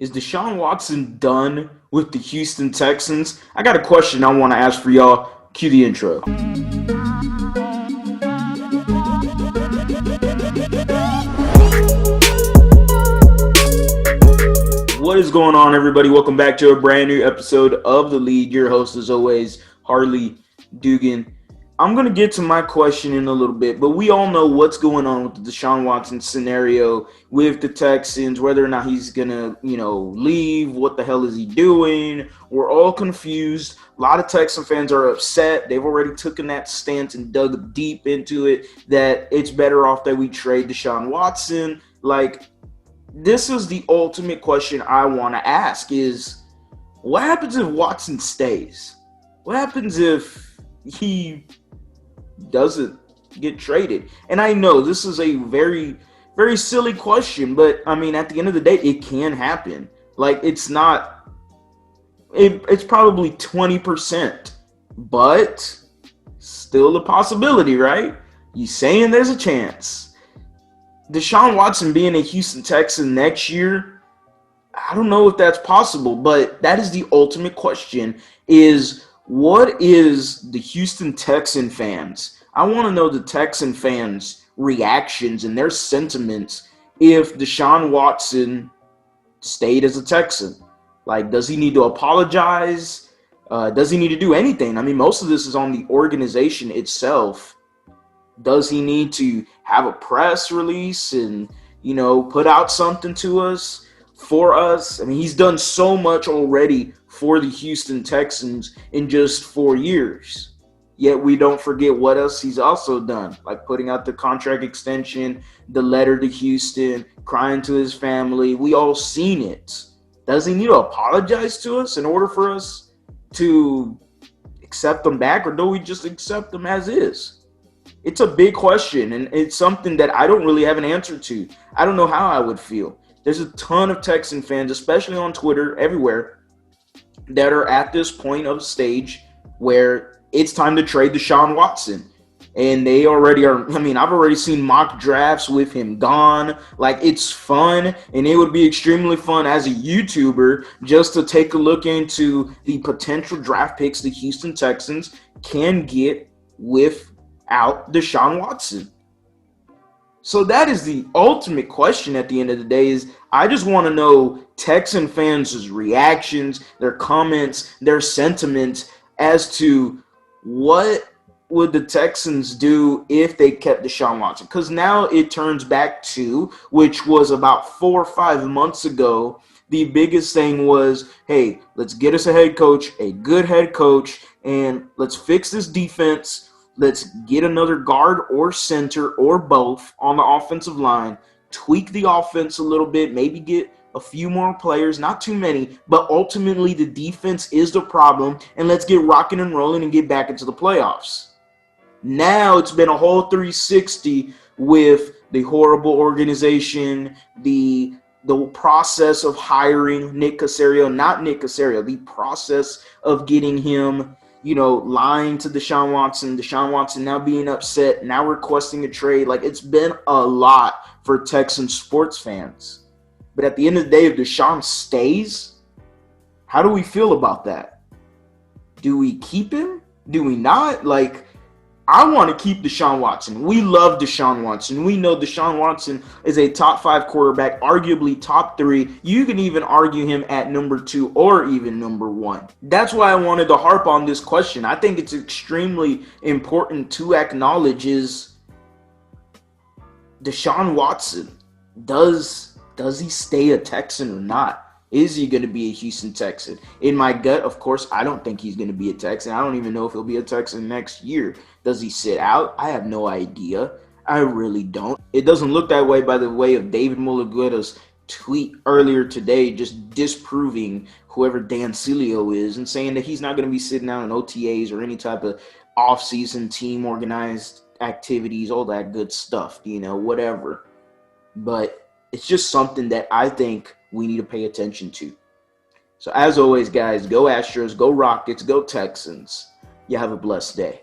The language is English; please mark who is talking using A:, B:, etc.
A: Is Deshaun Watson done with the Houston Texans? I got a question I want to ask for y'all. Cue the intro. What is going on, everybody? Welcome back to a brand new episode of The Lead. Your host, as always, Harley Dugan. I'm going to get to my question in a little bit, but we all know what's going on with the Deshaun Watson scenario with the Texans, whether or not he's going to, leave. What the hell is he doing? We're all confused. A lot of Texan fans are upset. They've already taken that stance and dug deep into it that it's better off that we trade Deshaun Watson. This is the ultimate question I want to ask is, what happens if Watson stays? What happens if he doesn't get traded? And I know this is a very, very silly question, but I mean, at the end of the day, it can happen. It's probably 20%, but still a possibility, right? You saying there's a chance. Deshaun Watson being a Houston Texan next year, I don't know if that's possible, but that is the ultimate question is, what is the Houston Texan fans? I want to know the Texan fans' reactions and their sentiments if Deshaun Watson stayed as a Texan. Does he need to apologize? Does he need to do anything? I mean, most of this is on the organization itself. Does he need to have a press release and, put out something to us, for us? I mean, he's done so much already for the Houston Texans in just 4 years. Yet we don't forget what else he's also done, like putting out the contract extension, the letter to Houston, crying to his family. We all seen it. Does he need to apologize to us in order for us to accept him back, or do we just accept him as is? It's a big question, and it's something that I don't really have an answer to. I don't know how I would feel. There's a ton of Texan fans, especially on Twitter, everywhere, that are at this point of stage where it's time to trade Deshaun Watson. And they already are. I mean, I've already seen mock drafts with him gone. It's fun, and it would be extremely fun as a YouTuber just to take a look into the potential draft picks the Houston Texans can get without Deshaun Watson. So that is the ultimate question at the end of the day is, I just want to know Texan fans' reactions, their comments, their sentiments as to what would the Texans do if they kept Deshaun Watson. Because now it turns back to, which was about 4 or 5 months ago, the biggest thing was, hey, let's get us a head coach, a good head coach, and let's fix this defense. Let's get another guard or center or both on the offensive line, tweak the offense a little bit, maybe get a few more players, not too many, but ultimately the defense is the problem, and let's get rocking and rolling and get back into the playoffs. Now it's been a whole 360 with the horrible organization, the process of hiring Nick Caserio, the process of getting him, lying to Deshaun Watson now being upset, now requesting a trade. It's been a lot for Texan sports fans. But at the end of the day, if Deshaun stays, how do we feel about that? Do we keep him? Do we not? I want to keep Deshaun Watson. We love Deshaun Watson. We know Deshaun Watson is a top 5 quarterback, arguably top 3. You can even argue him at number 2 or even number 1. That's why I wanted to harp on this question. I think it's extremely important to acknowledge is Deshaun Watson. Does he stay a Texan or not? Is he going to be a Houston Texan? In my gut, of course, I don't think he's going to be a Texan. I don't even know if he'll be a Texan next year. Does he sit out? I have no idea. I really don't. It doesn't look that way by the way of David Mulugueta's tweet earlier today, just disproving whoever Dan Cilio is and saying that he's not going to be sitting out in OTAs or any type of off-season team organized activities, all that good stuff, whatever. But it's just something that I think we need to pay attention to. So as always, guys, go Astros, go Rockets, go Texans. You have a blessed day.